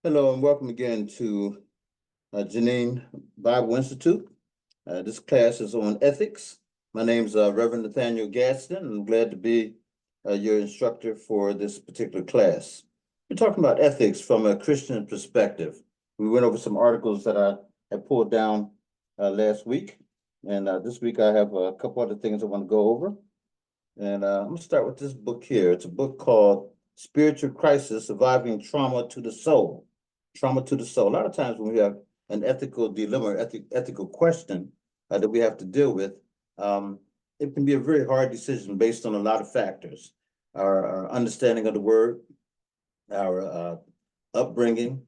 Hello and welcome again to Janine Bible Institute. This class is on ethics. My name is Reverend Nathaniel Gadsden, and I'm glad to be your instructor for this particular class. We're talking about ethics from a Christian perspective. We went over some articles that I had pulled down last week, and this week I have a couple other things I want to go over. And I'm going to start with this book here. It's a book called Spiritual Crisis: Surviving Trauma to the Soul. Trauma to the soul. A lot of times when we have an ethical dilemma, ethical question that we have to deal with, it can be a very hard decision based on a lot of factors. Our understanding of the word, our upbringing,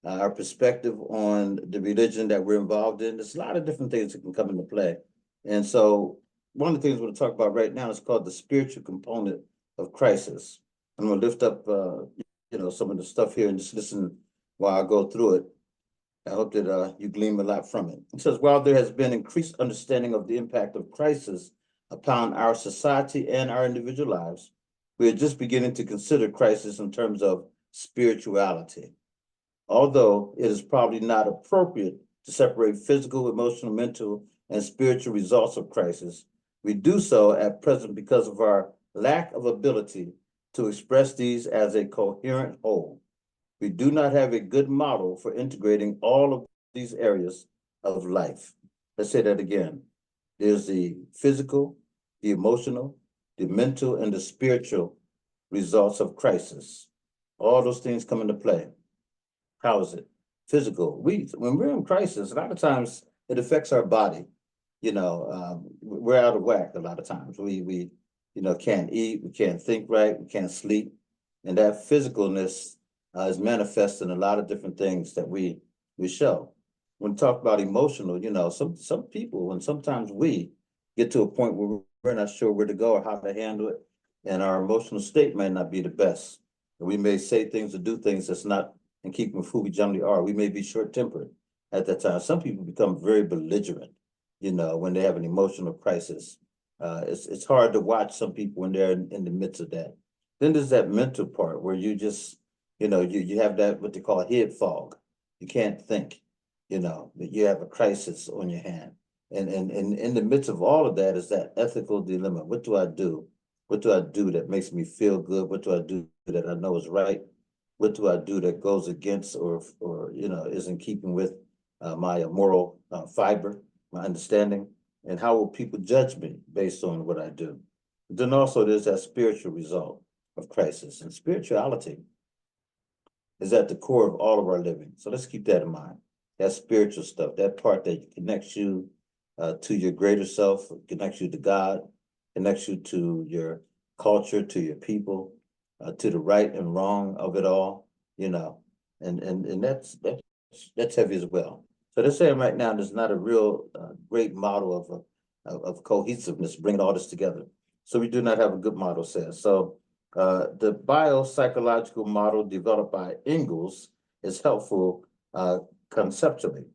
our perspective on the religion that we're involved in. There's a lot of different things that can come into play. And so one of the things we're going to talk about right now is called the spiritual component of crisis. I'm going to lift up, some of the stuff here and just listen while I go through it. I hope that you glean a lot from it. It says, while there has been increased understanding of the impact of crisis upon our society and our individual lives, we are just beginning to consider crisis in terms of spirituality. Although it is probably not appropriate to separate physical, emotional, mental, and spiritual results of crisis, we do so at present because of our lack of ability to express these as a coherent whole. We do not have a good model for integrating all of these areas of life. Let's say that again. There's the physical, the emotional, the mental, and the spiritual results of crisis. All those things come into play. How is it? Physical. When we're in crisis, a lot of times it affects our body. We're out of whack a lot of times. We can't eat, we can't think right, we can't sleep. And that physicalness is manifest in a lot of different things that we show. When we talk about emotional, some people and sometimes we get to a point where we're not sure where to go or how to handle it, and our emotional state may not be the best. And we may say things or do things that's not in keeping with who we generally are. We may be short-tempered at that time. Some people become very belligerent, when they have an emotional crisis. It's hard to watch some people when they're in the midst of that. Then there's that mental part where you just, you have that what they call head fog. You can't think, that you have a crisis on your hand. And in the midst of all of that is that ethical dilemma. What do I do? What do I do that makes me feel good? What do I do that I know is right? What do I do that goes against or is in keeping with my moral fiber, my understanding? And how will people judge me based on what I do? Then also there's that spiritual result of crisis, and spirituality is at the core of all of our living. So let's keep that in mind. That spiritual stuff, that part that connects you to your greater self, connects you to God, connects you to your culture, to your people, to the right and wrong of it all, and that's heavy as well. So they're saying right now there's not a real great model of cohesiveness, bringing all this together. So we do not have a good model, says. So the biopsychological model developed by Ingalls is helpful conceptually,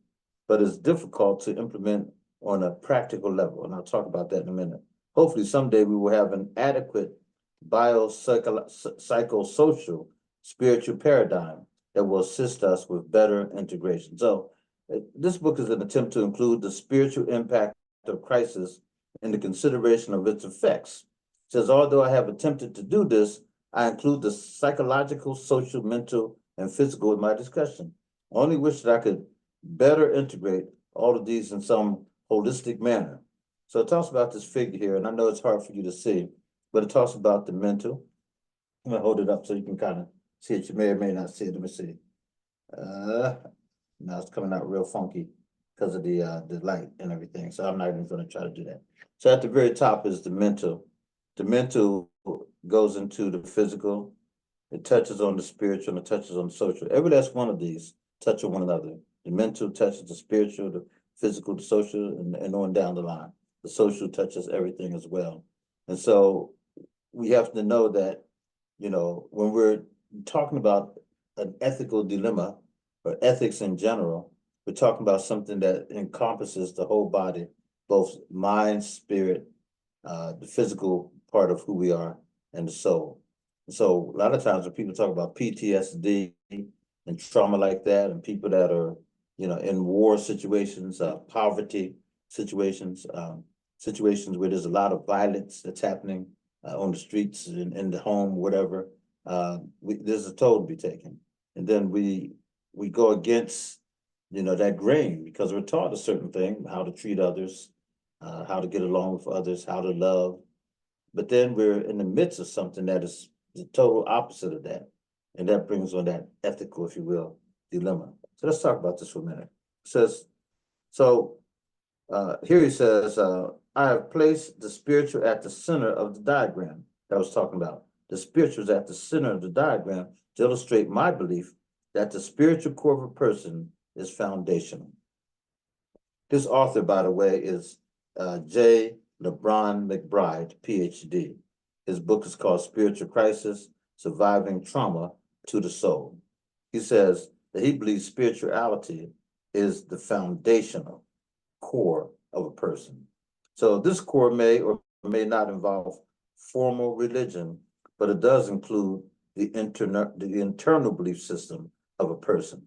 but it's difficult to implement on a practical level. And I'll talk about that in a minute. Hopefully someday we will have an adequate biopsychosocial spiritual paradigm that will assist us with better integration. So this book is an attempt to include the spiritual impact of crisis in the consideration of its effects. It says, although I have attempted to do this, I include the psychological, social, mental, and physical in my discussion. I only wish that I could better integrate all of these in some holistic manner. So it talks about this figure here, and I know it's hard for you to see, but it talks about the mental. I'm gonna hold it up so you can kind of see it. You may or may not see it. Let me see. Now it's coming out real funky because of the light and everything. So I'm not even gonna try to do that. So at the very top is the mental. The mental goes into the physical. It touches on the spiritual and it touches on the social. Every last one of these touch on one another. The mental touches the spiritual, the physical, the social, and on down the line. The social touches everything as well. And so we have to know that, when we're talking about an ethical dilemma or ethics in general, we're talking about something that encompasses the whole body, both mind, spirit, the physical part of who we are, and the soul. So a lot of times when people talk about PTSD, and trauma like that, and people that are, in war situations, poverty situations, situations where there's a lot of violence that's happening on the streets, in the home, whatever. There's a toll to be taken, and then we go against, that grain, because we're taught a certain thing, how to treat others, how to get along with others, how to love. But then we're in the midst of something that is the total opposite of that. And that brings on that ethical, if you will, dilemma. So let's talk about this for a minute. It says, here he says, I have placed the spiritual at the center of the diagram that I was talking about. The spiritual is at the center of the diagram to illustrate my belief that the spiritual core of a person is foundational. This author, by the way, is J. LeBron McBride, PhD. His book is called Spiritual Crisis, Surviving Trauma to the Soul. He says that he believes spirituality is the foundational core of a person. So this core may or may not involve formal religion, but it does include the internal belief system of a person,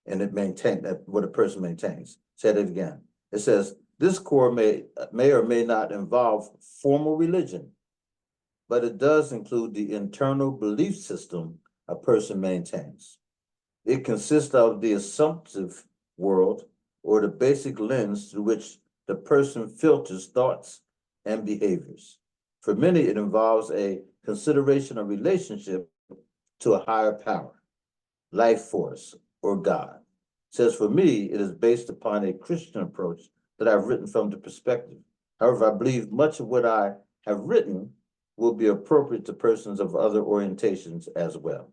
and it maintains that what a person maintains. Say it again. It says this core may or may not involve formal religion, but it does include the internal belief system a person maintains. It consists of the assumptive world, or the basic lens through which the person filters thoughts and behaviors. For many, it involves a consideration of relationship to a higher power, life force, or God. It says, for me, it is based upon a Christian approach that I've written from the perspective. However, I believe much of what I have written will be appropriate to persons of other orientations as well.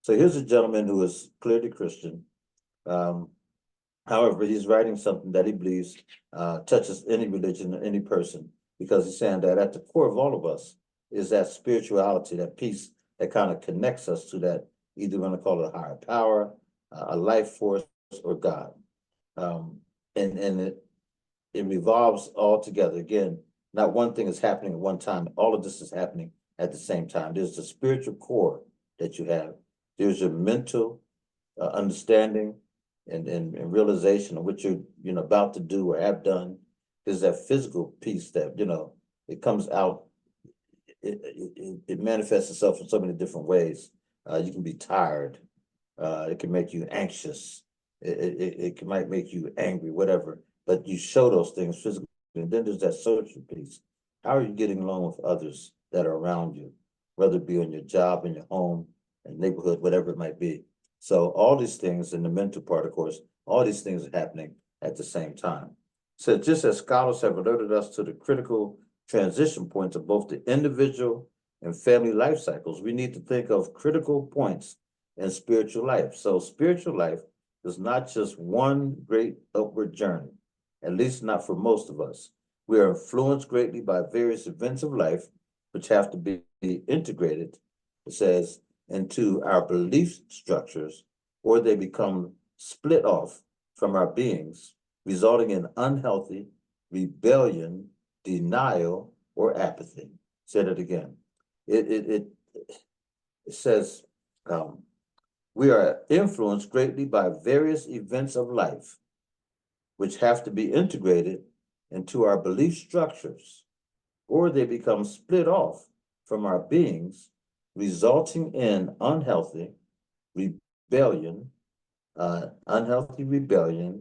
So here's a gentleman who is clearly Christian. However, he's writing something that he believes touches any religion or any person, because he's saying that at the core of all of us is that spirituality, that peace that kind of connects us to that, either you want to call it a higher power, a life force, or God. And it revolves all together. Again, not one thing is happening at one time. All of this is happening at the same time. There's the spiritual core that you have. There's your mental understanding and realization of what you're about to do or have done. There's that physical piece that it comes out. It manifests itself in so many different ways. You can be tired. It can make you anxious. It might make you angry, whatever. But you show those things physically. And then there's that social piece. How are you getting along with others that are around you, whether it be on your job, in your home, and neighborhood, whatever it might be. So all these things in the mental part, of course, all these things are happening at the same time. So just as scholars have alerted us to the critical transition points of both the individual and family life cycles, we need to think of critical points in spiritual life. So spiritual life is not just one great upward journey, at least not for most of us. We are influenced greatly by various events of life, which have to be integrated, it says, into our belief structures, or they become split off from our beings, resulting in unhealthy rebellion, denial, or apathy. Said it again. It says, we are influenced greatly by various events of life, which have to be integrated into our belief structures, or they become split off from our beings, resulting in unhealthy rebellion,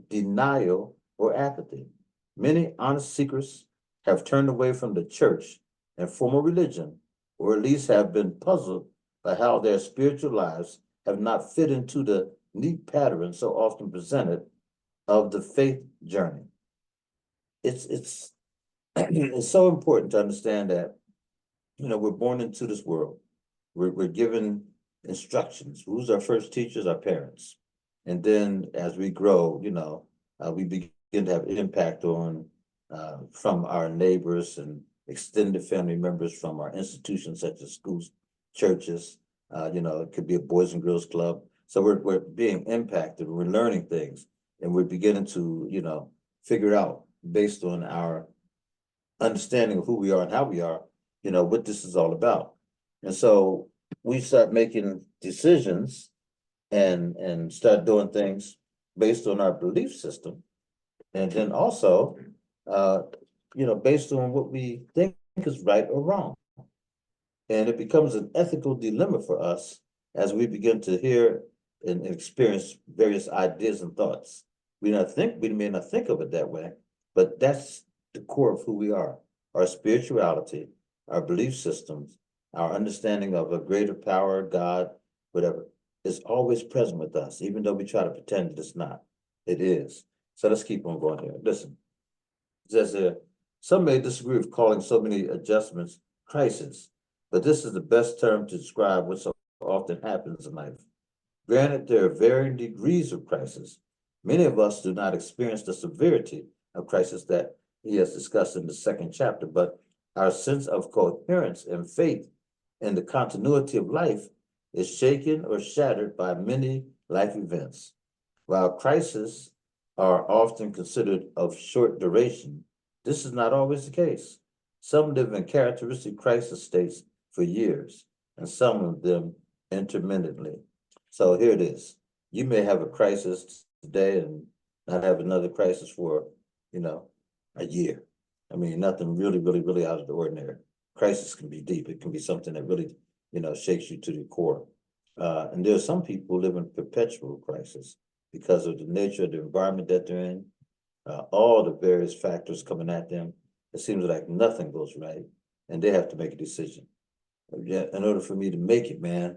denial, or apathy. Many honest seekers have turned away from the church and formal religion, or at least have been puzzled by how their spiritual lives have not fit into the neat pattern so often presented of the faith journey. It's it's so important to understand that we're born into this world. We're given instructions. Who's our first teachers? Our parents. And then as we grow, we begin to have impact on from our neighbors and extended family members, from our institutions such as schools, churches. It could be a Boys and Girls Club. So we're being impacted. We're learning things, and we're beginning to figure out, based on our understanding of who we are and how we are, what this is all about. And so we start making decisions, and start doing things based on our belief system. And then also, based on what we think is right or wrong. And it becomes an ethical dilemma for us as we begin to hear and experience various ideas and thoughts. We may not think of it that way, but that's the core of who we are. Our spirituality, our belief systems, our understanding of a greater power, God, whatever, is always present with us, even though we try to pretend that it's not. It is. So let's keep on going here. Listen, it says some may disagree with calling so many adjustments crisis, but this is the best term to describe what so often happens in life. Granted, there are varying degrees of crisis. Many of us do not experience the severity of crisis that he has discussed in the second chapter, but our sense of coherence and faith in the continuity of life is shaken or shattered by many life events. While crises are often considered of short duration, this is not always the case. Some live in characteristic crisis states for years, and some of them intermittently. So here it is. You may have a crisis today and not have another crisis for, a year. I mean, nothing really, really, really out of the ordinary. Crisis can be deep. It can be something that really, shakes you to the core. And there are some people who live in perpetual crisis because of the nature of the environment that they're in, all the various factors coming at them. It seems like nothing goes right, and they have to make a decision. Yeah, in order for me to make it, man,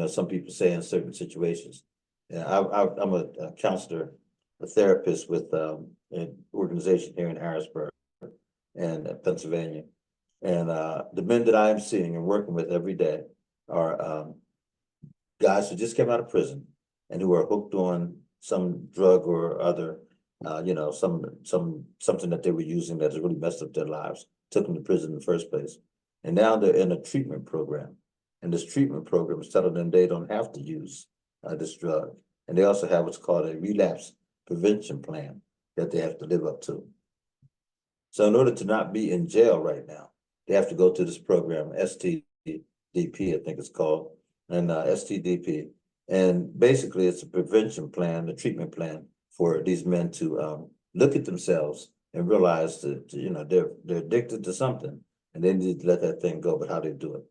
some people say in certain situations. Yeah, I'm a counselor, a therapist with an organization here in Harrisburg and Pennsylvania. And the men that I am seeing and working with every day are guys who just came out of prison and who are hooked on some drug or other, something that they were using that has really messed up their lives, took them to prison in the first place. And now they're in a treatment program. And this treatment program is telling them they don't have to use this drug. And they also have what's called a relapse prevention plan that they have to live up to. So in order to not be in jail right now, they have to go to this program, STDP, I think it's called, and STDP. And basically it's a prevention plan, a treatment plan for these men to look at themselves and realize that, they're addicted to something and they need to let that thing go, but how they do it.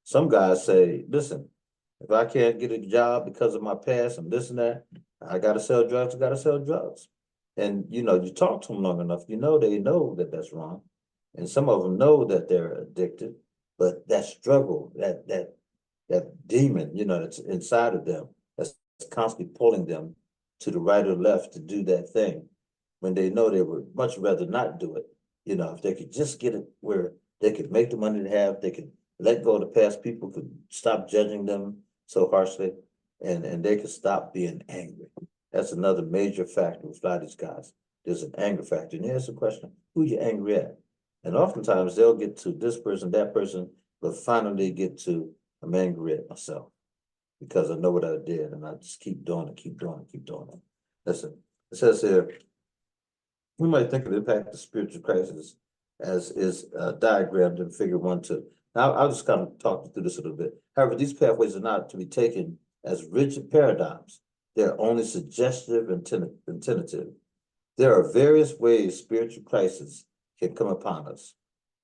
Some guys say, listen, if I can't get a job because of my past and this and that, I got to sell drugs, I got to sell drugs. And, you talk to them long enough, they know that that's wrong. And some of them know that they're addicted, but that struggle, that demon, that's inside of them, that's constantly pulling them to the right or left to do that thing when they know they would much rather not do it. If they could just get it where they could make the money they have, they could let go of the past, people could stop judging them so harshly, and they could stop being angry. That's another major factor with a lot of these guys. There's an anger factor. And here's the question, who you angry at? And oftentimes they'll get to this person, that person, but finally get to, I'm angry at myself because I know what I did and I just keep doing it, keep doing it, keep doing it. Listen, it says here, we might think of the impact of spiritual crisis as is diagrammed in figure 1-2. Now, I'll just kind of talk you through this a little bit. However, these pathways are not to be taken as rigid paradigms. They're only suggestive and tentative. There are various ways spiritual crisis can come upon us.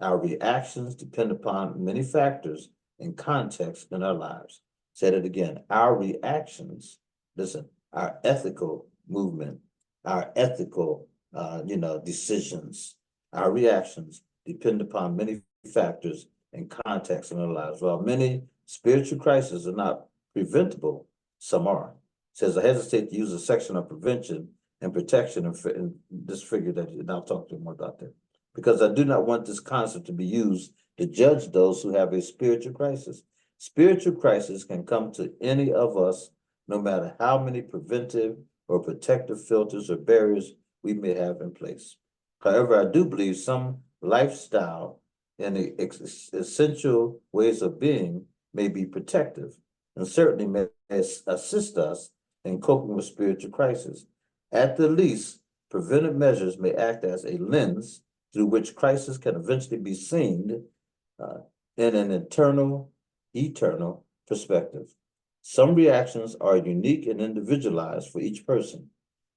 Our reactions depend upon many factors and contexts in our lives. Said it again, our reactions, listen, our ethical movement, our ethical, decisions, our reactions depend upon many factors and contexts in our lives. While many spiritual crises are not preventable, some are. It says, I hesitate to use a section of prevention and protection in this figure that I'll talk to you more about that, because I do not want this concept to be used to judge those who have a spiritual crisis. Spiritual crisis can come to any of us, no matter how many preventive or protective filters or barriers we may have in place. However, I do believe some lifestyle and the essential ways of being may be protective and certainly may assist us in coping with spiritual crisis. At the least, preventive measures may act as a lens through which crisis can eventually be seen in an eternal perspective. Some reactions are unique and individualized for each person.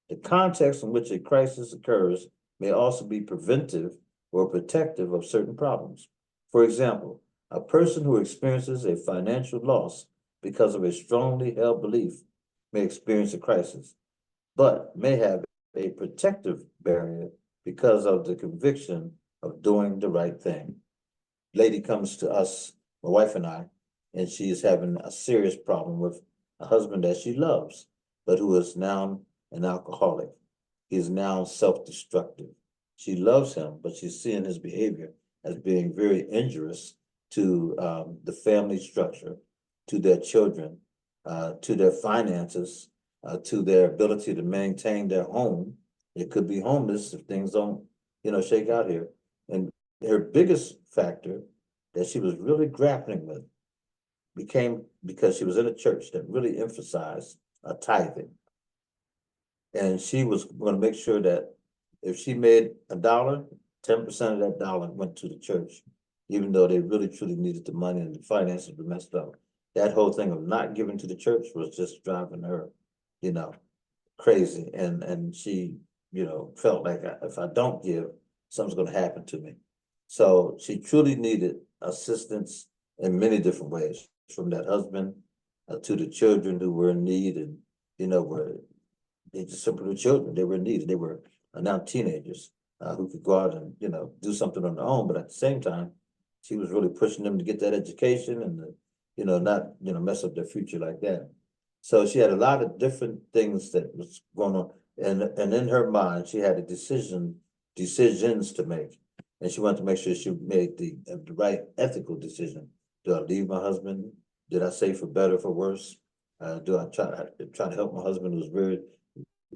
The context in which a crisis occurs may also be preventive or protective of certain problems. For example, a person who experiences a financial loss because of a strongly held belief may experience a crisis, but may have a protective barrier because of the conviction of doing the right thing. Lady comes to us, my wife and I, and she is having a serious problem with a husband that she loves, but who is now an alcoholic. He is now self-destructive. She loves him, but she's seeing his behavior as being very injurious to the family structure, to their children, to their finances, to their ability to maintain their home. It could be homeless if things don't, shake out here. And her biggest factor that she was really grappling with became because she was in a church that really emphasized tithing. And she was going to make sure that if she made $1, 10% of that dollar went to the church, even though they really truly needed the money and the finances were messed up. That whole thing of not giving to the church was just driving her, crazy. And she, felt like if I don't give, something's going to happen to me. So she truly needed assistance in many different ways, from that husband to the children who were in need, and were they just simply children. They were in need. They were now teenagers who could go out and do something on their own. But at the same time, she was really pushing them to get that education and not mess up their future like that. So she had a lot of different things that was going on, and in her mind, she had decisions to make, and she wanted to make sure she made the right ethical decision. Do I leave my husband? Did I say for better, for worse? Do I try to help my husband, who's very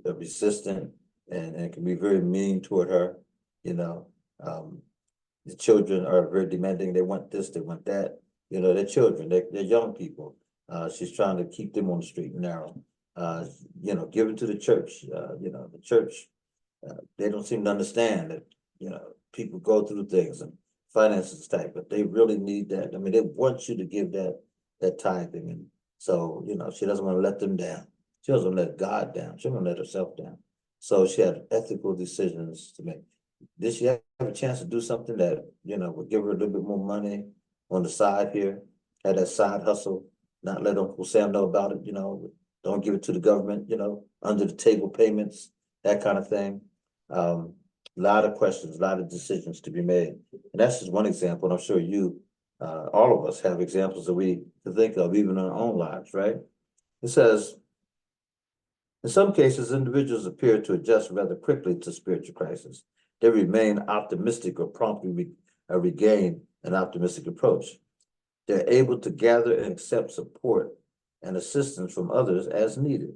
resistant and can be very mean toward her? The children are very demanding. They want this, they want that. They're children, they're young people. She's trying to keep them on the straight and narrow. Give it to the church. The church, they don't seem to understand that, people go through things and finances type, but they really need that. I mean, they want you to give that tithing. And so, she doesn't want to let them down. She doesn't let God down. She doesn't let herself down. So she had ethical decisions to make. Did she have a chance to do something that, would give her a little bit more money on the side here? Had that side hustle, not let Uncle Sam know about it, don't give it to the government, under the table payments, that kind of thing. A lot of questions, a lot of decisions to be made. And that's just one example. And I'm sure you, all of us have examples that we can think of even in our own lives, right? It says, in some cases, individuals appear to adjust rather quickly to spiritual crisis. They remain optimistic or promptly regain an optimistic approach. They're able to gather and accept support and assistance from others as needed.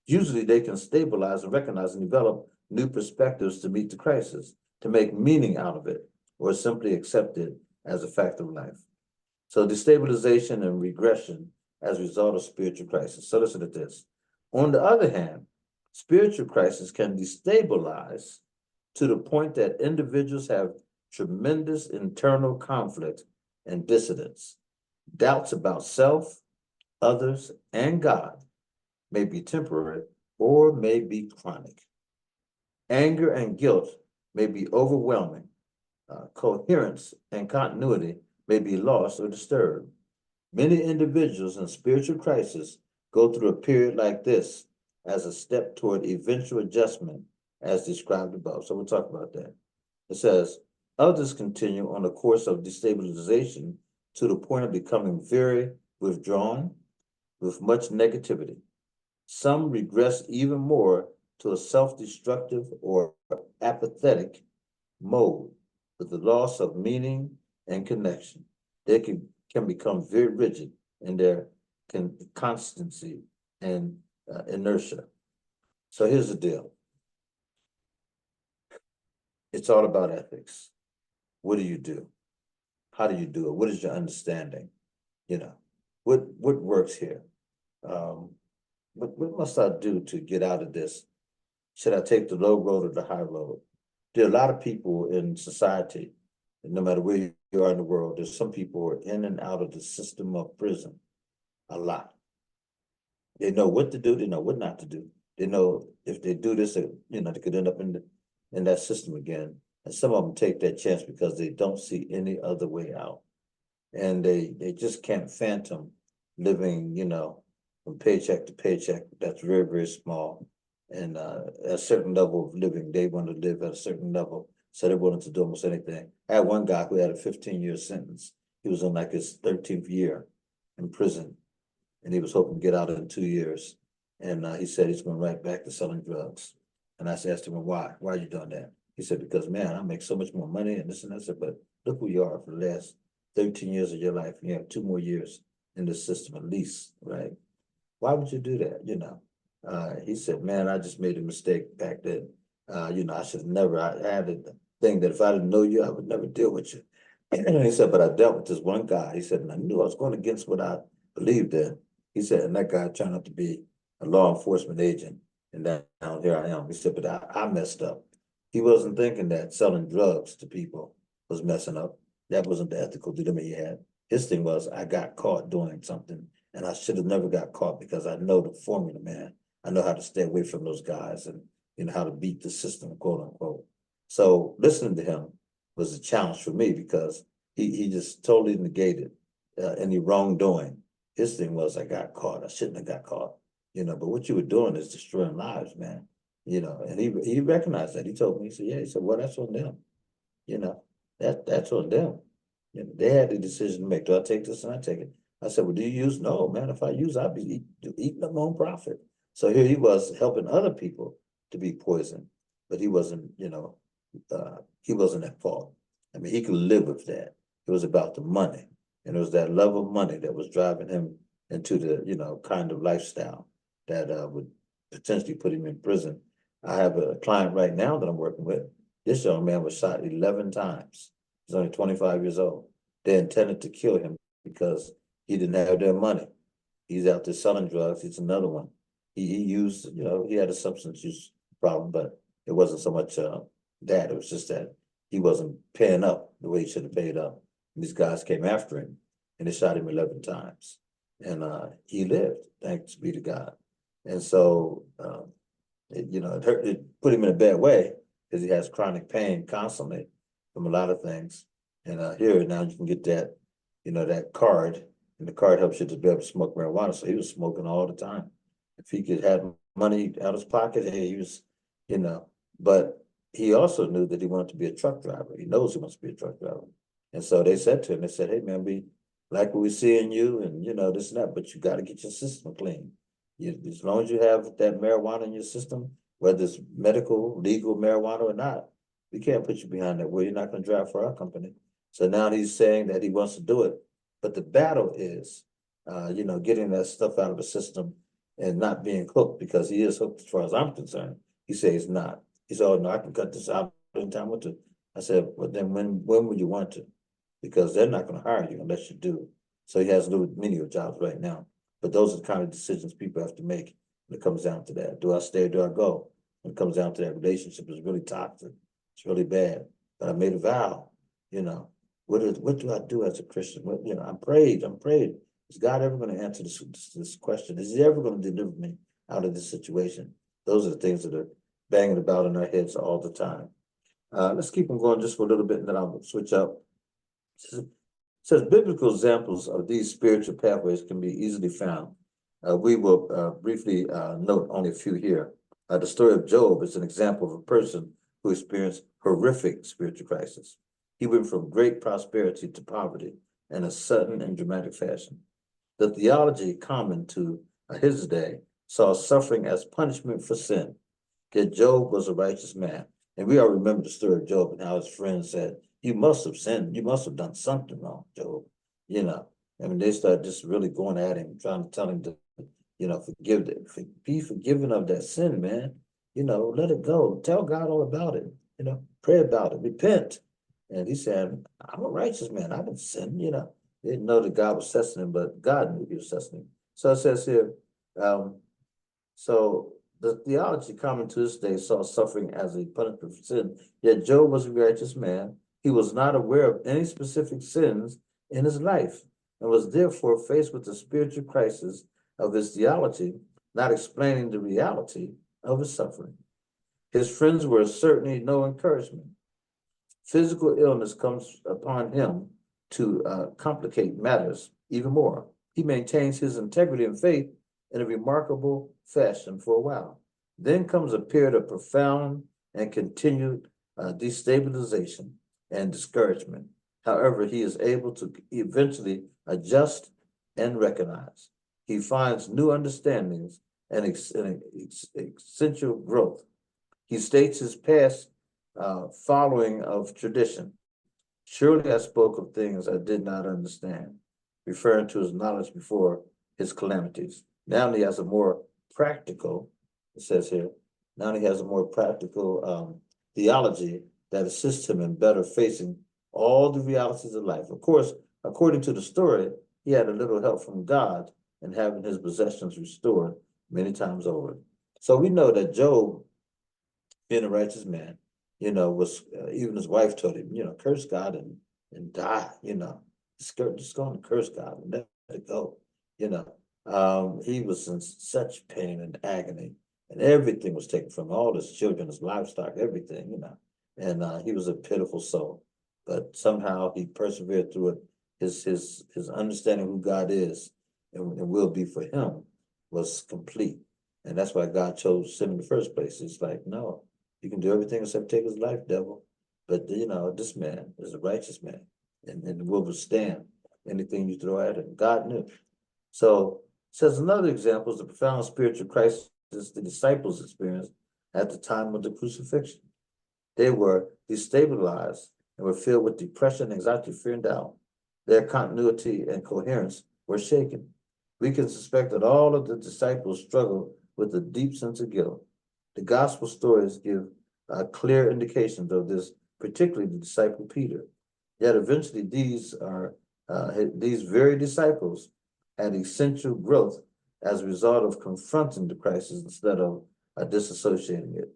Usually they can stabilize and recognize and develop new perspectives to meet the crisis, to make meaning out of it, or simply accept it as a fact of life. So destabilization and regression as a result of spiritual crisis. So listen to this. On the other hand, spiritual crisis can destabilize to the point that individuals have tremendous internal conflict and dissidence. Doubts about self, others, and God may be temporary or may be chronic. Anger and guilt may be overwhelming. Coherence and continuity may be lost or disturbed. Many individuals in spiritual crisis go through a period like this as a step toward eventual adjustment as described above. So we'll talk about that. It says, others continue on a course of destabilization to the point of becoming very withdrawn with much negativity. Some regress even more to a self-destructive or apathetic mode with the loss of meaning and connection. They can become very rigid in their constancy and inertia. So here's the deal. It's all about ethics. What do you do? How do you do it? What is your understanding? What works here? What must I do to get out of this? Should I take the low road or the high road? There are a lot of people in society, and no matter where you are in the world, there's some people who are in and out of the system of prison a lot. They know what to do, they know what not to do. They know if they do this, they could end up in that system again. And some of them take that chance because they don't see any other way out. And they just can't phantom living, from paycheck to paycheck. That's very, very small. And a certain level of living, they want to live at a certain level. So they're willing to do almost anything. I had one guy who had a 15-year sentence. He was on like his 13th year in prison, and he was hoping to get out in 2 years. And he said he's going right back to selling drugs. And I asked him, why? Why are you doing that? He said, because man, I make so much more money and this and that. I said, but look who you are for the last 13 years of your life. And you have 2 more years in this system at least, right? Why would you do that? He said, man, I just made a mistake back then. I should have never, I had a thing that if I didn't know you, I would never deal with you. And he said, but I dealt with this one guy. He said, and I knew I was going against what I believed in. He said, and that guy turned out to be a law enforcement agent. And now here I am. He said, but I messed up. He wasn't thinking that selling drugs to people was messing up. That wasn't the ethical dilemma he had. His thing was, I got caught doing something, and I should have never got caught because I know the formula, man. I know how to stay away from those guys and how to beat the system, quote unquote. So listening to him was a challenge for me because he just totally negated any wrongdoing. His thing was, I got caught. I shouldn't have got caught. But what you were doing is destroying lives, man. And he recognized that. He told me, he said, well, that's on them. That's on them. They had the decision to make. Do I take this and I take it? I said, well, do you use? No, man, if I use, I'd be eating up my own profit. So here he was helping other people to be poisoned, but he wasn't, he wasn't at fault. I mean, he could live with that. It was about the money. And it was that love of money that was driving him into the, kind of lifestyle that would potentially put him in prison. I have a client right now that I'm working with. This young man was shot 11 times. He's only 25 years old. They intended to kill him because he didn't have their money. He's out there selling drugs. It's another one. He used, he had a substance use problem, but it wasn't so much that. It was just that he wasn't paying up the way he should have paid up. And these guys came after him and they shot him 11 times. And he lived, thanks be to God. And so, it hurt, it put him in a bad way because he has chronic pain constantly from a lot of things. And here now you can get that, that card, and the card helps you to be able to smoke marijuana. So he was smoking all the time. If he could have money out of his pocket, hey, he was, but he also knew that he wanted to be a truck driver. He knows he wants to be a truck driver. And so they said to him, hey, man, we like what we see in you and, this and that, but you got to get your system clean. As long as you have that marijuana in your system, whether it's medical, legal marijuana or not, we can't put you behind that wheel. You're not going to drive for our company. So now he's saying that he wants to do it. But the battle is, getting that stuff out of the system and not being hooked, because he is hooked as far as I'm concerned. He says he's not. He said, oh, no, I can cut this out anytime I want to. I said, well, then when would you want to? Because they're not going to hire you unless you do. So he has little menial jobs right now. But those are the kind of decisions people have to make when it comes down to that. Do I stay or do I go? When it comes down to that relationship, it's really toxic. It's really bad. But I made a vow, what do I do as a Christian? I prayed. Is God ever going to answer this question? Is he ever going to deliver me out of this situation? Those are the things that are banging about in our heads all the time. Let's keep on going just for a little bit and then I'll switch up. It says biblical examples of these spiritual pathways can be easily found. We will briefly note only a few here. The story of Job is an example of a person who experienced horrific spiritual crisis. He went from great prosperity to poverty in a sudden and dramatic fashion. The theology common to his day saw suffering as punishment for sin. Yet Job was a righteous man. And we all remember the story of Job and how his friends said, you must have sinned. You must have done something wrong, Job. They started just really going at him, trying to tell him to, be forgiven of that sin, man. Let it go. Tell God all about it. Pray about it. Repent. And he said, I'm a righteous man. I didn't sin, They didn't know that God was testing him, but God knew he was testing him. So it says here, so the theology common to this day saw suffering as a punishment for sin. Yet Job was a righteous man. He was not aware of any specific sins in his life and was therefore faced with the spiritual crisis of his theology. not explaining the reality of his suffering. His friends were certainly no encouragement. Physical illness comes upon him to complicate matters even more. He maintains his integrity and faith in a remarkable fashion for a while. Then comes a period of profound and continued destabilization and discouragement. However, he is able to eventually adjust and recognize. He finds new understandings and essential growth. He states his past following of tradition. Surely I spoke of things I did not understand, referring to his knowledge before his calamities. Now he has a more practical, it says here, now he has a more practical theology that assists him in better facing all the realities of life. Of course, according to the story, he had a little help from God in having his possessions restored many times over. So we know that Job, being a righteous man, was even his wife told him, curse God and die, just go and curse God and let it go, he was in such pain and agony, and everything was taken from him, all his children, his livestock, everything, and he was a pitiful soul, but somehow he persevered through it. His understanding who God is and will be for him was complete, and that's why God chose him in the first place. It's like, no, you can do everything except take his life, devil. But this man is a righteous man and will withstand anything you throw at him. God knew. So says another example is the profound spiritual crisis the disciples experienced at the time of the crucifixion. They were destabilized and were filled with depression, anxiety, fear, and doubt. Their continuity and coherence were shaken. We can suspect that all of the disciples struggled with a deep sense of guilt. The gospel stories give clear indications of this, particularly the disciple Peter. Yet eventually these very disciples had essential growth as a result of confronting the crisis instead of disassociating it.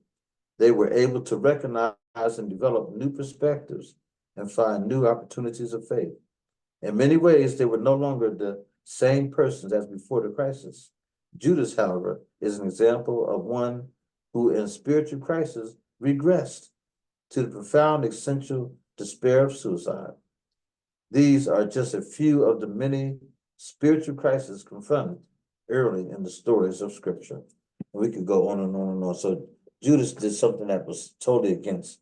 They were able to recognize and develop new perspectives and find new opportunities of faith. In many ways, they were no longer the same persons as before the crisis. Judas, however, is an example of one who in spiritual crisis regressed to the profound essential despair of suicide. These are just a few of the many spiritual crises confronted early in the stories of Scripture. And we could go on and on and on. So Judas did something that was totally against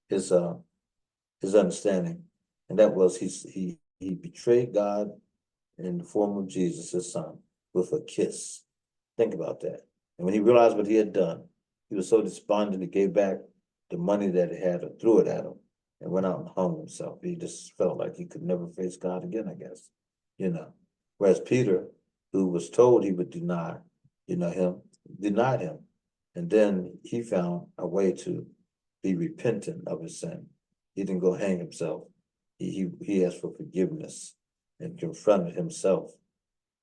his understanding, and that was he betrayed God in the form of Jesus, his son, with a kiss. Think about that. And when he realized what he had done, he was so despondent, he gave back the money that he had and threw it at him and went out and hung himself. He just felt like he could never face God again, I guess, Whereas Peter, who was told he would deny, him, denied him. And then he found a way to be repentant of his sin. He didn't go hang himself. He asked for forgiveness and confronted himself.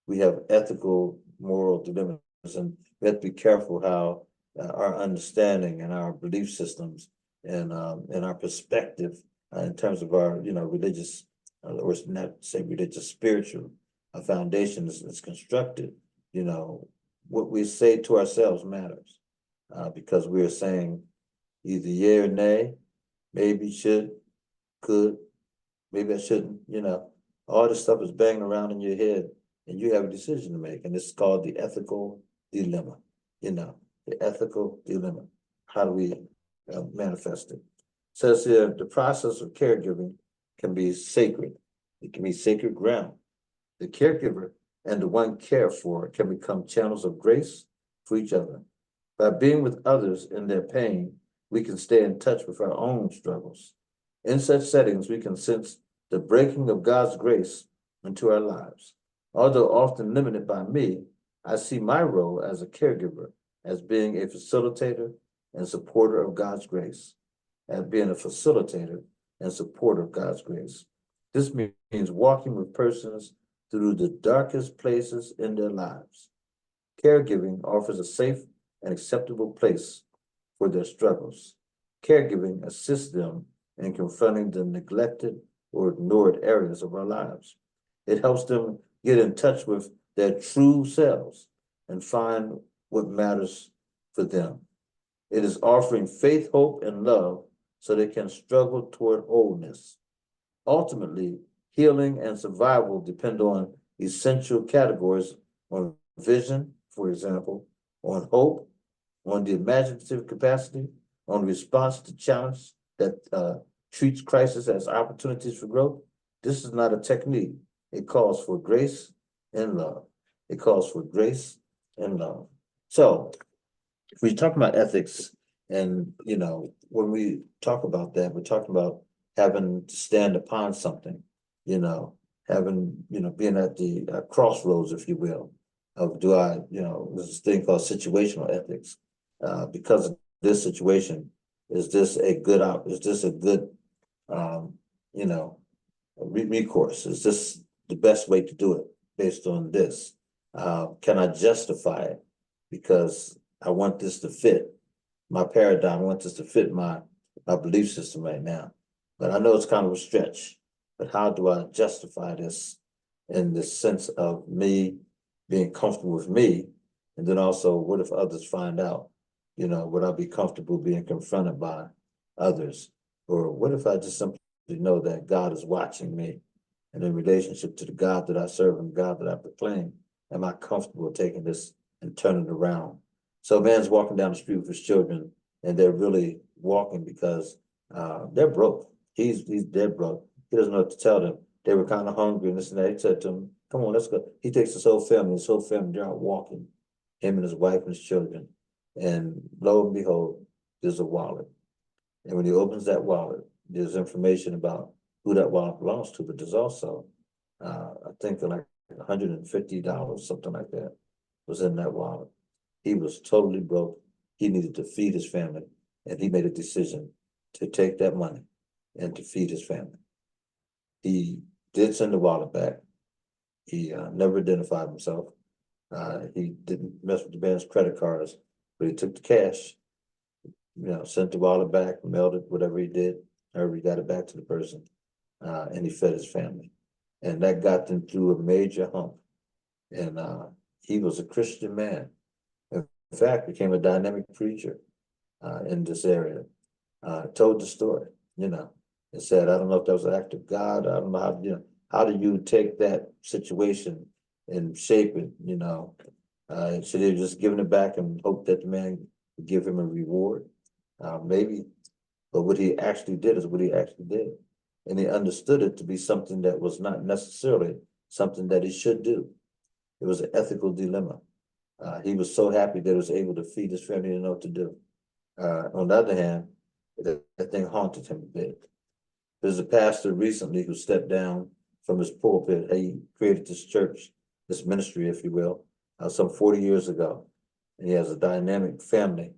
We have ethical, moral dilemmas, and we have to be careful how our understanding and our belief systems and our perspective in terms of our religious or not say religious, spiritual foundation is constructed. What we say to ourselves matters because we are saying either yea or nay, maybe, should, could, maybe I shouldn't. All this stuff is banging around in your head, and you have a decision to make, and it's called the ethical dilemma. The ethical dilemma. How do we manifest it? It says here, the process of caregiving can be sacred. It can be sacred ground. The caregiver and the one cared for can become channels of grace for each other. By being with others in their pain, we can stay in touch with our own struggles. In such settings, we can sense the breaking of God's grace into our lives. Although often limited by me, I see my role as a caregiver as being a facilitator and supporter of God's grace, as being a facilitator and supporter of God's grace. This means walking with persons through the darkest places in their lives. Caregiving offers a safe and acceptable place for their struggles. Caregiving assists them in confronting the neglected or ignored areas of our lives. It helps them get in touch with their true selves and find what matters for them. It is offering faith, hope, and love so they can struggle toward wholeness. Ultimately, healing and survival depend on essential categories on vision, for example, on hope, on the imaginative capacity, on response to challenge that treats crisis as opportunities for growth. This is not a technique. It calls for grace and love. It calls for grace and love. So, if we talk about ethics, and when we talk about that, we're talking about having to stand upon something, having, being at the crossroads, if you will, of there's this thing called situational ethics. Because of this situation, is this a good recourse? Is this the best way to do it based on this? Can I justify it? Because I want this to fit my paradigm. I want this to fit my belief system right now. But I know it's kind of a stretch. But how do I justify this in the sense of me being comfortable with me? And then also, what if others find out? Would I be comfortable being confronted by others? Or what if I just simply know that God is watching me? And in relationship to the God that I serve and God that I proclaim, am I comfortable taking this and turning it around? So a man's walking down the street with his children, and they're really walking because they're broke. He's dead broke. He doesn't know what to tell them. They were kind of hungry and this and that. He said to them, "Come on, let's go." He takes his whole family. They're out walking, him and his wife and his children. And lo and behold, there's a wallet. And when he opens that wallet, there's information about who that wallet belongs to, but there's also, I think like $150, something like that, was in that wallet. He was totally broke. He needed to feed his family, and he made a decision to take that money and to feed his family. He did send the wallet back. He never identified himself. He didn't mess with the man's credit cards, but he took the cash, sent the wallet back, mailed it, whatever he did, or he got it back to the person, and he fed his family. And that got them through a major hump. And he was a Christian man. In fact, became a dynamic preacher in this area. Told the story, and said, I don't know if that was an act of God. I don't know how do you take that situation and shape it, should he have just given it back and hope that the man would give him a reward? Maybe, but what he actually did is what he actually did. And he understood it to be something that was not necessarily something that he should do. It was an ethical dilemma. He was so happy that he was able to feed his family and know what to do. On the other hand, that thing haunted him a bit. There's a pastor recently who stepped down from his pulpit. He created this church, this ministry, if you will, some 40 years ago. And he has a dynamic family.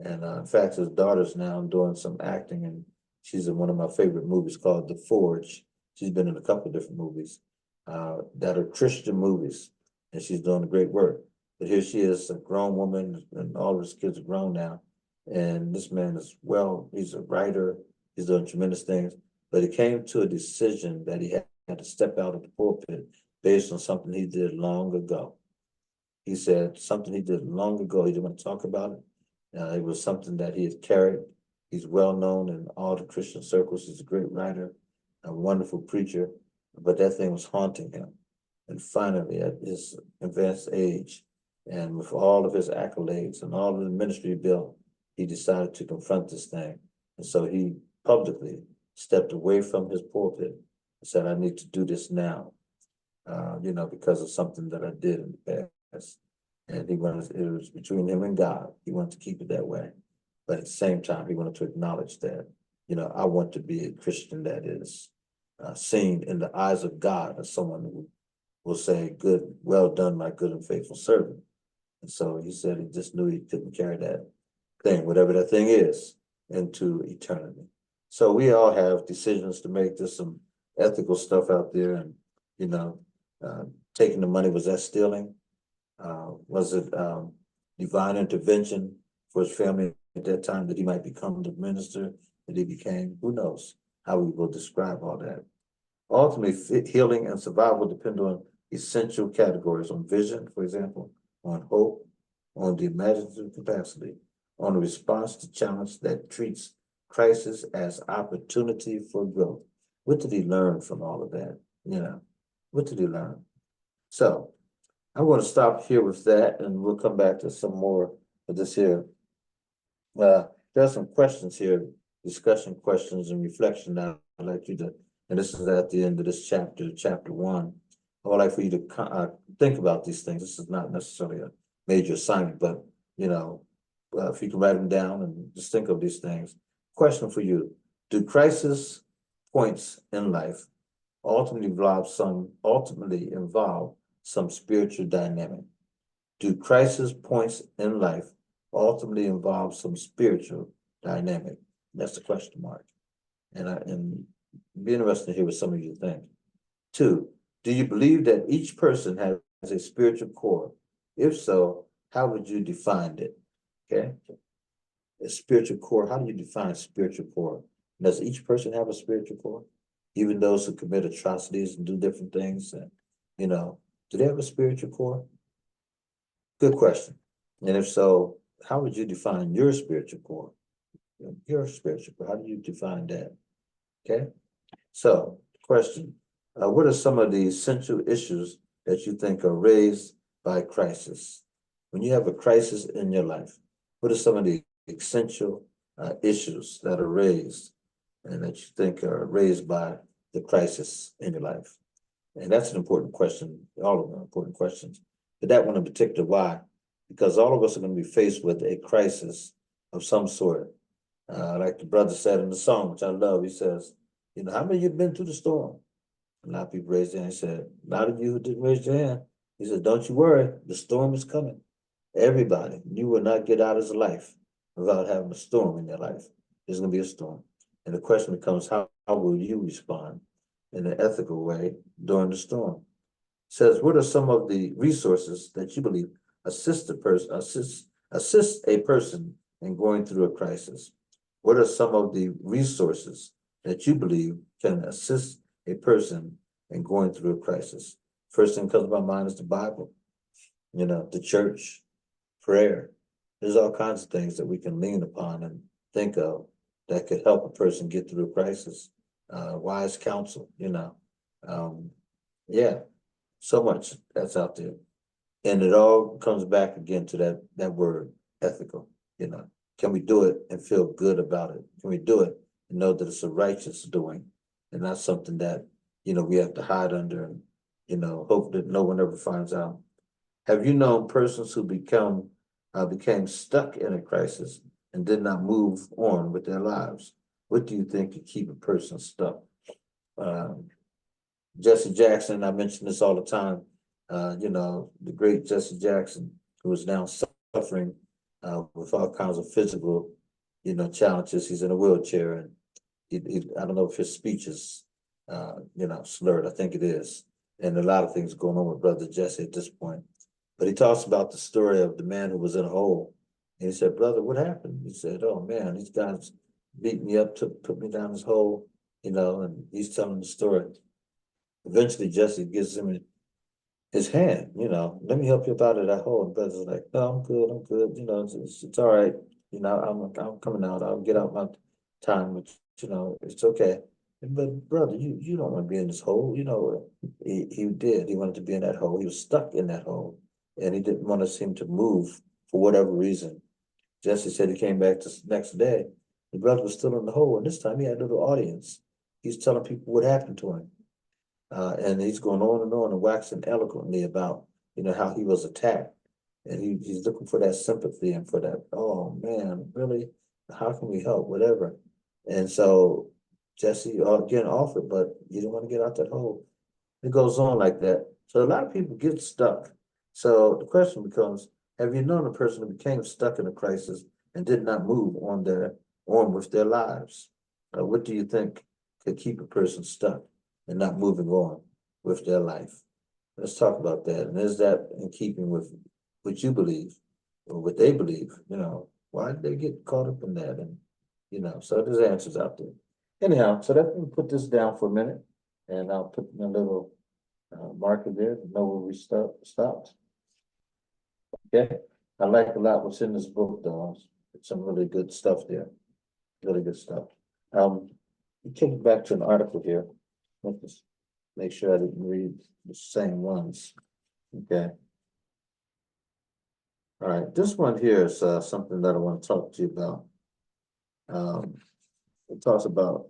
And in fact, his daughter's now doing some acting, and she's in one of my favorite movies called The Forge. She's been in a couple of different movies that are Christian movies, and she's doing great work. But here she is, a grown woman, and all of his kids are grown now. And this man he's a writer, he's doing tremendous things, but he came to a decision that he had to step out of the pulpit based on something he did long ago. He said something he did long ago, he didn't want to talk about it. It was something that he had carried. He's well known in all the Christian circles. He's a great writer, a wonderful preacher, but that thing was haunting him. And finally, at his advanced age, and with all of his accolades and all of the ministry built, he decided to confront this thing. And so he publicly stepped away from his pulpit and said, I need to do this now, because of something that I did in the past. And it was between him and God. He wanted to keep it that way. But at the same time, he wanted to acknowledge that, I want to be a Christian that is seen in the eyes of God as someone who will say, good, well done, my good and faithful servant. And so he said he just knew he couldn't carry that thing, whatever that thing is, into eternity. So we all have decisions to make. There's some ethical stuff out there, and taking the money, was that stealing? Was it divine intervention for his family at that time that he might become the minister that he became? Who knows how we will describe all that. Ultimately, healing and survival depend on essential categories, on vision, for example, on hope, on the imaginative capacity, on a response to challenge that treats crisis as opportunity for growth. What did he learn from all of that? You know, what did he learn? So I'm going to stop here with that, and we'll come back to some more of this here. There are some questions here, discussion questions and reflection that I'd like you to, and this is at the end of this chapter, chapter 1. I would like for you to think about these things. This is not necessarily a major assignment, but you know, if you can write them down and just think of these things. Question for you: do crisis points in life ultimately involve some spiritual dynamic? Do crisis points in life ultimately involve some spiritual dynamic? That's the question mark. And be interested to hear what some of you think. 2, do you believe that each person has a spiritual core? If so, how would you define it? Okay. A spiritual core, how do you define spiritual core? Does each person have a spiritual core? Even those who commit atrocities and do different things, and you know, do they have a spiritual core? Good question. And if so, how would you define your spiritual core? Your spiritual core, how do you define that? Okay. So, question: what are some of the essential issues that you think are raised by crisis? When you have a crisis in your life, what are some of the essential issues that are raised and that you think are raised by the crisis in your life? And that's an important question. All of them are important questions. But that one in particular, why? Because all of us are going to be faced with a crisis of some sort. Like the brother said in the song, which I love, he says, you know, how many of you been through the storm? A lot of people raised their hand and said, a lot of you who didn't raise your hand. He said, don't you worry, the storm is coming. Everybody, you will not get out of this life without having a storm in your life. There's going to be a storm. And the question becomes, how will you respond in an ethical way during the storm? It says, what are some of the resources that you believe assist a person in going through a crisis? What are some of the resources that you believe can assist a person in going through a crisis? First thing that comes to my mind is the Bible, you know, the church, prayer. There's all kinds of things that we can lean upon and think of that could help a person get through a crisis. Wise counsel, you know. Yeah, so much that's out there. And it all comes back again to that word, ethical, you know. Can we do it and feel good about it? Can we do it and know that it's a righteous doing and not something that, you know, we have to hide under and, you know, hope that no one ever finds out? Have you known persons who became stuck in a crisis and did not move on with their lives? What do you think could keep a person stuck? Jesse Jackson, I mention this all the time, you know, the great Jesse Jackson, who is now suffering with all kinds of physical, you know, challenges. He's in a wheelchair, and I don't know if his speech is, you know, slurred. I think it is. And a lot of things going on with Brother Jesse at this point. But he talks about the story of the man who was in a hole. And he said, brother, what happened? He said, oh man, these guys beat me up, put me down this hole, you know, and he's telling the story. Eventually, Jesse gives him his hand, you know, let me help you up out of that hole. And brother's like, no, I'm good, you know, it's all right. You know, I'm coming out, I'll get out my time, but you know, it's okay. But brother, you don't want to be in this hole, you know. He did. He wanted to be in that hole. He was stuck in that hole, and he didn't want to seem to move for whatever reason. Jesse said he came back the next day. The brother was still in the hole, and this time he had a little audience. He's telling people what happened to him. And he's going on and waxing eloquently about, you know, how he was attacked. And he's looking for that sympathy and for that, oh man, really? How can we help? Whatever. And so Jesse again offered, but you didn't want to get out that hole. It goes on like that. So a lot of people get stuck. So the question becomes, have you known a person who became stuck in a crisis and did not move on with their lives? What do you think could keep a person stuck and not moving on with their life? Let's talk about that. And is that in keeping with what you believe or what they believe? You know, why did they get caught up in that? And, you know, so there's answers out there. Anyhow, so let me put this down for a minute, and I'll put my little marker there to know where we stopped. Okay. I like a lot what's in this book, though. Some really good stuff there. Really good stuff. Take it back to an article here. Let me just make sure I didn't read the same ones. Okay. All right, this one here is something that I want to talk to you about. It talks about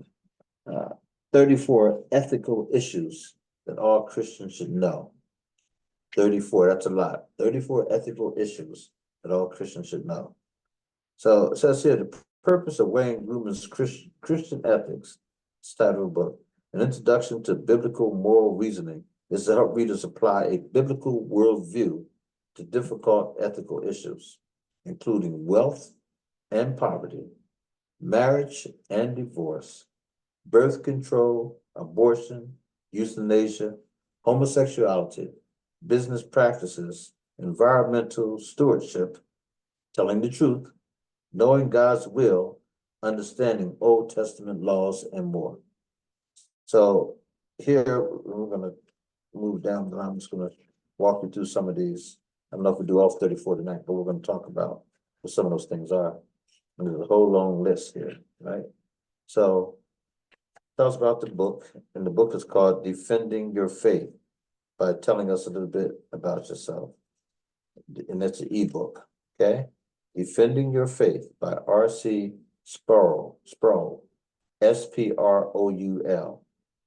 34 ethical issues that all Christians should know. 34, that's a lot. 34 ethical issues that all Christians should know. So it says here, the purpose of Wayne Grudemann's Christian Ethics, it's the title of the book, An Introduction to Biblical Moral Reasoning, is to help readers apply a biblical worldview to difficult ethical issues, including wealth and poverty, marriage and divorce, birth control, abortion, euthanasia, homosexuality, business practices, environmental stewardship, telling the truth, knowing God's will, understanding Old Testament laws, and more. So here we're going to move down, and I'm just going to walk you through some of these. I don't know if we do all 34 tonight, but we're going to talk about what some of those things are. And there's a whole long list here, right? So tell us about the book, and the book is called Defending Your Faith, by telling us a little bit about yourself. And that's an ebook, okay? Defending Your Faith by R.C. Sproul, S-P-R-O-U-L,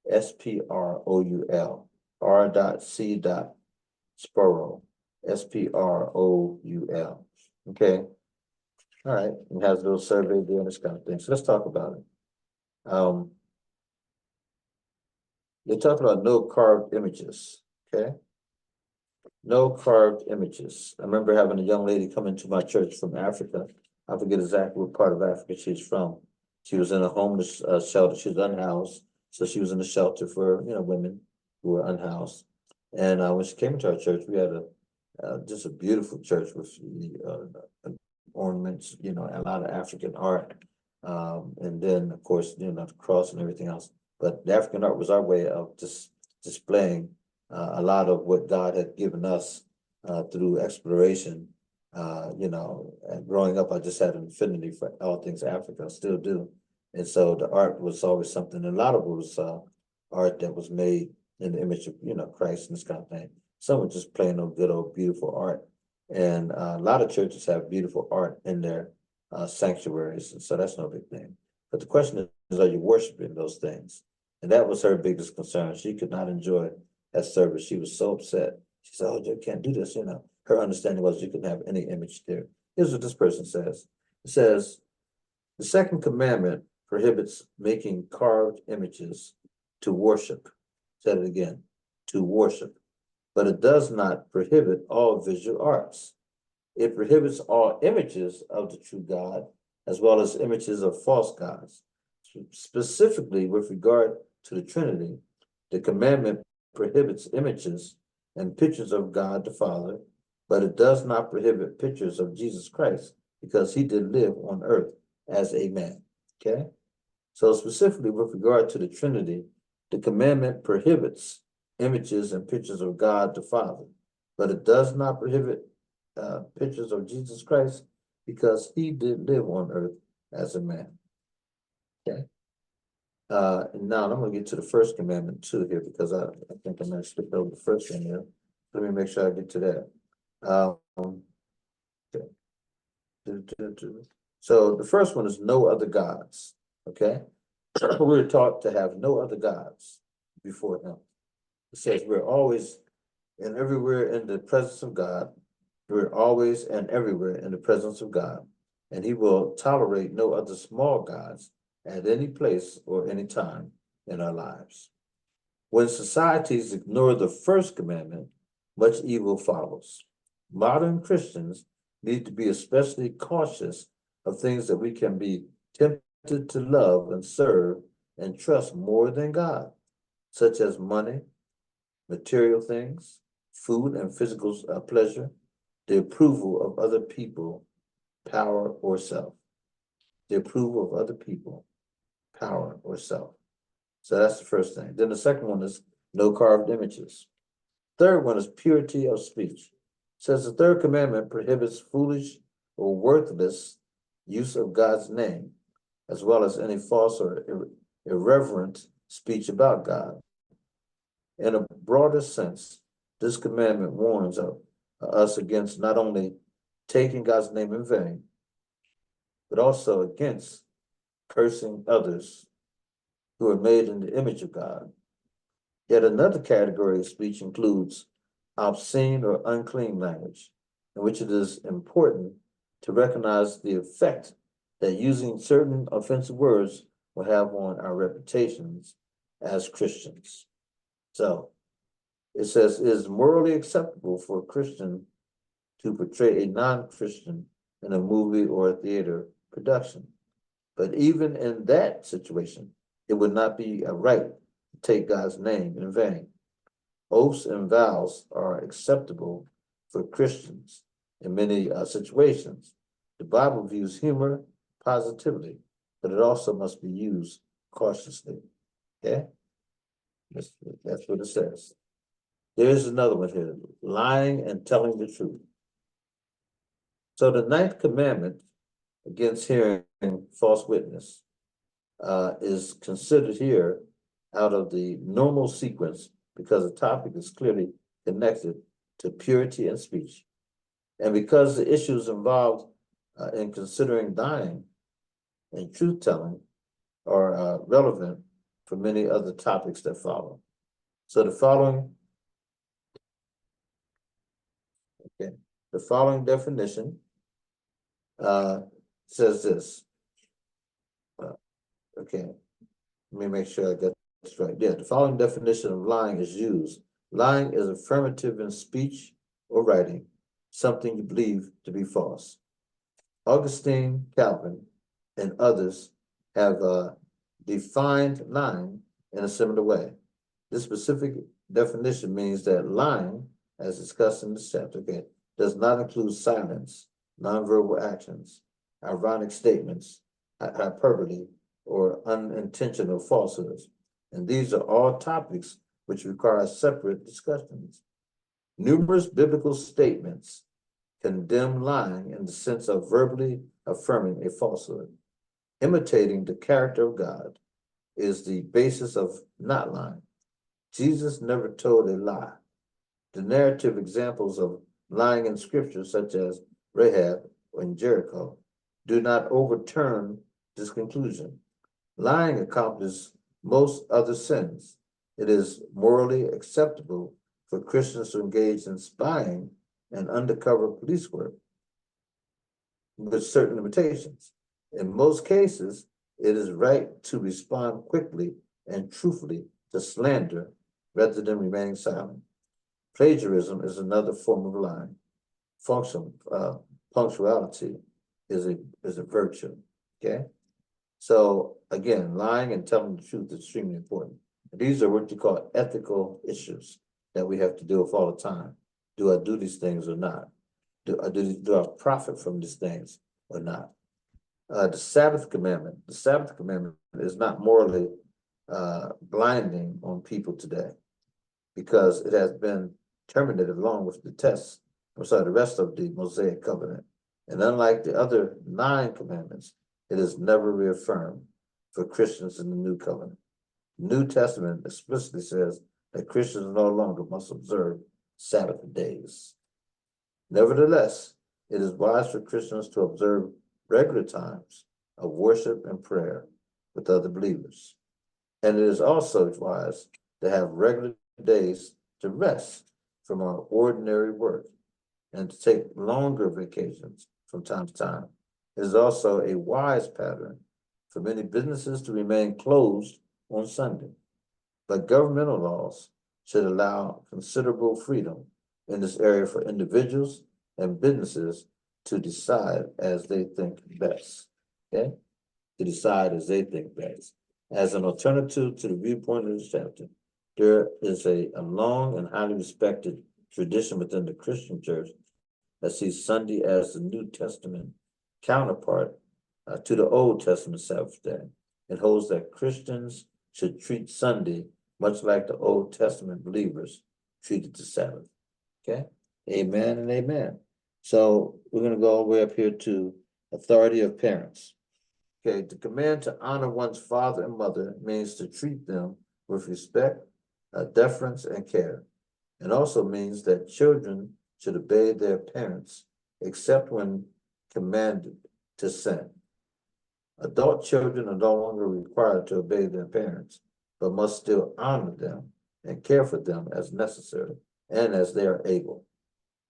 S-P-R-O-U-L, R.C. Sproul, S-P-R-O-U-L, okay? All right, it has a little survey there and this kind of thing. So let's talk about it. They talk about no carved images, okay? No carved images. I remember having a young lady come into my church from Africa. I forget exactly what part of Africa she's from. She was in a homeless shelter. She was unhoused. So she was in a shelter for, women who were unhoused. And when she came to our church, we had just a beautiful church with ornaments, a lot of African art. And then, of course, the cross and everything else. But the African art was our way of just displaying a lot of what God had given us through exploration. And growing up, I just had an affinity for all things Africa, I still do. And so the art was always something, a lot of it was art that was made in the image of, Christ and this kind of thing. Some were just plain old good old beautiful art. And a lot of churches have beautiful art in their sanctuaries, and so that's no big thing. But the question is, are you worshiping those things? And that was her biggest concern. She could not enjoy that service. She was so upset. She said, "Oh, you can't do this." Her understanding was you couldn't have any image there. Here's what this person says. It says, the second commandment prohibits making carved images to worship. Said it again, to worship. But it does not prohibit all visual arts. It prohibits all images of the true God, as well as images of false gods. Specifically, with regard to the Trinity, the commandment prohibits images and pictures of God the Father, but it does not prohibit pictures of Jesus Christ, because he did live on earth as a man, okay? So specifically with regard to the Trinity, the commandment prohibits images and pictures of God the Father, but it does not prohibit pictures of Jesus Christ, because he did live on earth as a man, okay? And now I'm going to get to the first commandment too here, because I think I'm going to skip over the first one here. Let me make sure I get to that. Okay. So the first one is no other gods. Okay. We're taught to have no other gods before him. It says we're always and everywhere in the presence of God. We're always and everywhere in the presence of God, and he will tolerate no other small gods at any place or any time in our lives. When societies ignore the first commandment, much evil follows. Modern Christians need to be especially cautious of things that we can be tempted to love and serve and trust more than God, such as money, material things, food and physical pleasure, the approval of other people, power or self. The approval of other people, power or self. So that's the first thing. Then the second one is no carved images. Third one is purity of speech. Says the third commandment prohibits foolish or worthless use of God's name, as well as any false or irreverent speech about God. In a broader sense, this commandment warns us against not only taking God's name in vain, but also against cursing others who are made in the image of God. Yet another category of speech includes obscene or unclean language, in which it is important to recognize the effect that using certain offensive words will have on our reputations as Christians. So it says it is morally acceptable for a Christian to portray a non-Christian in a movie or a theater production. But even in that situation, it would not be a right to take God's name in vain. Oaths and vows are acceptable for Christians in many situations. The Bible views humor positively, but it also must be used cautiously. Okay? That's what it says. There's another one here, lying and telling the truth. So the ninth commandment against hearing false witness is considered here out of the normal sequence because the topic is clearly connected to purity and speech. And because the issues involved in considering dying and truth-telling are relevant for many other topics that follow. So the following definition says this. Okay, let me make sure I get this right. Yeah, the following definition of lying is used. Lying is affirmative in speech or writing, something you believe to be false. Augustine, Calvin, and others have defined lying in a similar way. This specific definition means that lying, as discussed in this chapter, okay, does not include silence, nonverbal actions, ironic statements, hyperbole, or unintentional falsehoods. And these are all topics which require separate discussions. Numerous biblical statements condemn lying in the sense of verbally affirming a falsehood. Imitating the character of God is the basis of not lying. Jesus never told a lie. The narrative examples of lying in scripture, such as Rahab and Jericho, do not overturn this conclusion. Lying accomplishes most other sins. It is morally acceptable for Christians to engage in spying and undercover police work with certain limitations. In most cases, it is right to respond quickly and truthfully to slander rather than remaining silent. Plagiarism is another form of lying. Punctuality is a virtue. Okay, so again, lying and telling the truth is extremely important. These are what you call ethical issues that we have to deal with all the time. Do I do these things or not? Do I profit from these things or not? The Sabbath commandment is not morally blinding on people today because it has been terminated along with the rest of the Mosaic covenant. And unlike the other 9 commandments, it is never reaffirmed for Christians in the New Covenant. The New Testament explicitly says that Christians no longer must observe Sabbath days. Nevertheless, it is wise for Christians to observe regular times of worship and prayer with other believers. And it is also wise to have regular days to rest from our ordinary work and to take longer vacations from time to time. It is also a wise pattern for many businesses to remain closed on Sunday. But governmental laws should allow considerable freedom in this area for individuals and businesses to decide as they think best. Okay? To decide as they think best. As an alternative to the viewpoint of this chapter, there is a long and highly respected tradition within the Christian church that sees Sunday as the New Testament counterpart to the Old Testament Sabbath day. It holds that Christians should treat Sunday much like the Old Testament believers treated the Sabbath. Okay? Amen and amen. So we're gonna go all the way up here to authority of parents. Okay, the command to honor one's father and mother means to treat them with respect, deference, and care. It also means that children should obey their parents, except when commanded to sin. Adult children are no longer required to obey their parents, but must still honor them and care for them as necessary and as they are able.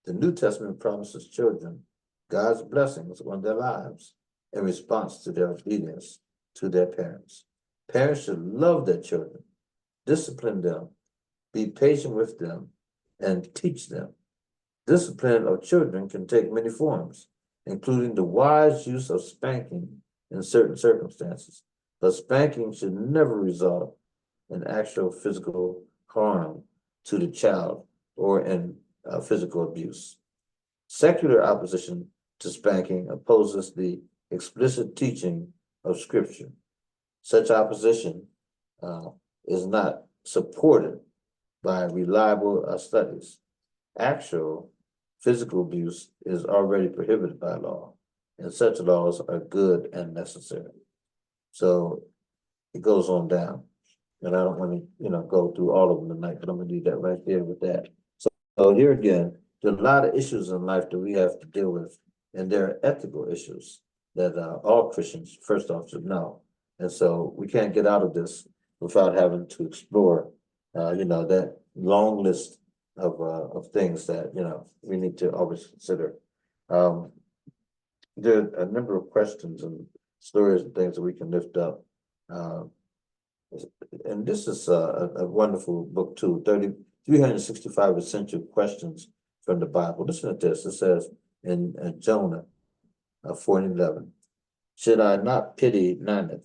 The New Testament promises children God's blessings on their lives in response to their obedience to their parents. Parents should love their children, discipline them, be patient with them, and teach them. Discipline of children can take many forms, including the wise use of spanking in certain circumstances, but spanking should never result in actual physical harm to the child or in physical abuse. Secular opposition to spanking opposes the explicit teaching of Scripture. Such opposition is not supported by reliable studies. Actual physical abuse is already prohibited by law, and such laws are good and necessary. So it goes on down, and I don't want to, go through all of them tonight, but I'm gonna leave that right there with that. So here again, there are a lot of issues in life that we have to deal with, and there are ethical issues that all Christians, first off, should know. And so we can't get out of this without having to explore, that long list of things that, we need to always consider. There are a number of questions and stories and things that we can lift up. And this is a wonderful book too, 365 essential questions from the Bible. Listen to this. It says in Jonah 4:11, should I not pity Nineveh,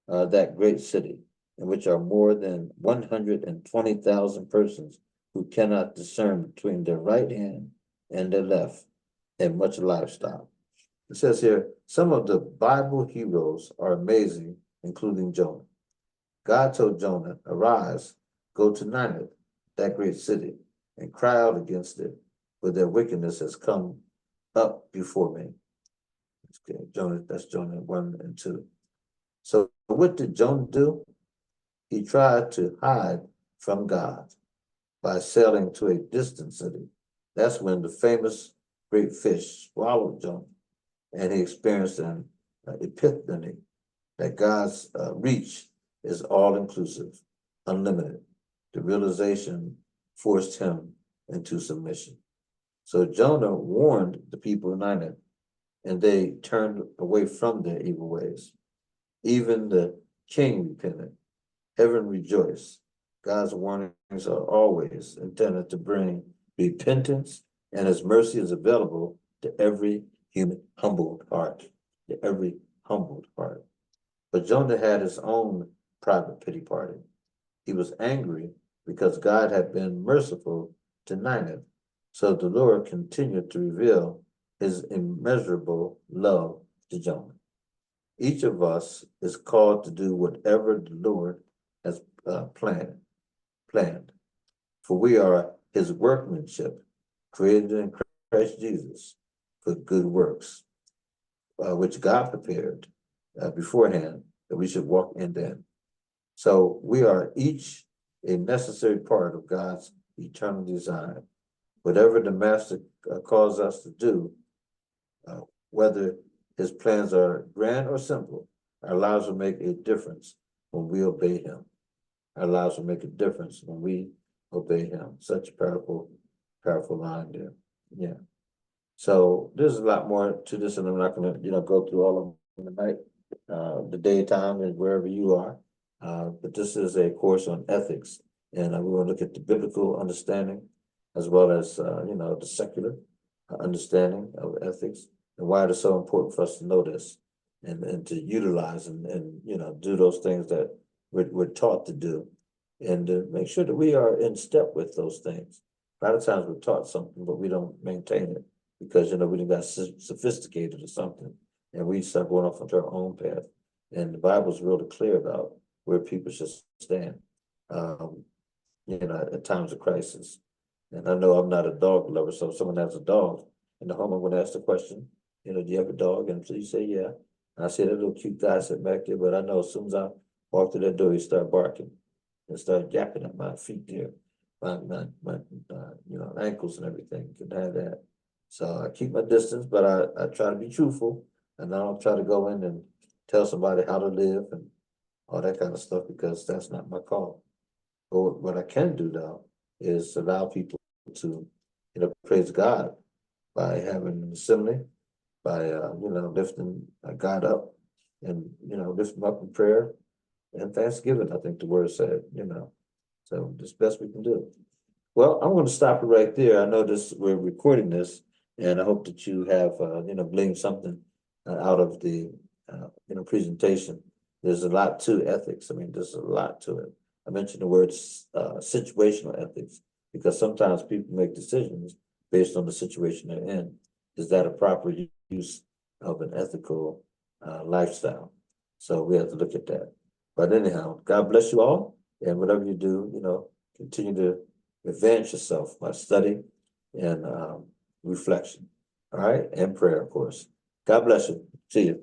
that great city, in which are more than 120,000 persons who cannot discern between their right hand and their left, and much livestock? It says here, some of the Bible heroes are amazing, including Jonah. God told Jonah, arise, go to Nineveh, that great city, and cry out against it, for their wickedness has come up before me. Okay, that's Jonah 1 and 2. So what did Jonah do? He tried to hide from God by sailing to a distant city. That's when the famous great fish swallowed Jonah, and he experienced an epiphany that God's reach is all-inclusive, unlimited. The realization forced him into submission. So Jonah warned the people of Nineveh, and they turned away from their evil ways. Even the king repented. Heaven rejoiced. God's warnings are always intended to bring repentance, and his mercy is available to every human humbled heart, to every humbled heart. But Jonah had his own private pity party. He was angry because God had been merciful to Nineveh. So the Lord continued to reveal his immeasurable love to Jonah. Each of us is called to do whatever the Lord has planned. For we are his workmanship, created in Christ Jesus for good works, which God prepared beforehand that we should walk in them. So we are each a necessary part of God's eternal design. Whatever the Master calls us to do, whether his plans are grand or simple, our lives will make a difference when we obey him. Our lives will make a difference when we obey him. Such a powerful line there. Yeah. So there's a lot more to this, and I'm not going to, go through all of them tonight, the daytime and wherever you are. But this is a course on ethics, and we're going to look at the biblical understanding as well as, the secular understanding of ethics, and why it is so important for us to know this and to utilize and do those things that we're taught to do, and to make sure that we are in step with those things. A lot of times we're taught something, but we don't maintain it because, we got sophisticated or something, and we start going off onto our own path. And the Bible's really clear about where people should stand, at times of crisis. And I know I'm not a dog lover, so if someone has a dog in the home, I'm gonna ask the question, you know, do you have a dog? And so you say, yeah. And I see that little cute guy sitting back there, but I know as soon as I walk through that door, he start barking and start yapping at my feet there, my ankles and everything, can have that. So I keep my distance, but I try to be truthful, and I don't try to go in and tell somebody how to live and all that kind of stuff, because that's not my call. But what I can do now is allow people to, praise God by having an assembly, by, lifting God up and, lifting him up in prayer and thanksgiving, I think the word said, so it's best we can do. Well, I'm gonna stop it right there. I know we're recording this, and I hope that you have, gleaned something out of the, presentation. There's a lot to ethics. I mean, there's a lot to it. I mentioned the word situational ethics, because sometimes people make decisions based on the situation they're in. Is that a proper use of an ethical lifestyle? So we have to look at that. But anyhow, God bless you all, and whatever you do, continue to advance yourself by study and reflection. All right, and prayer, of course. God bless you. See you.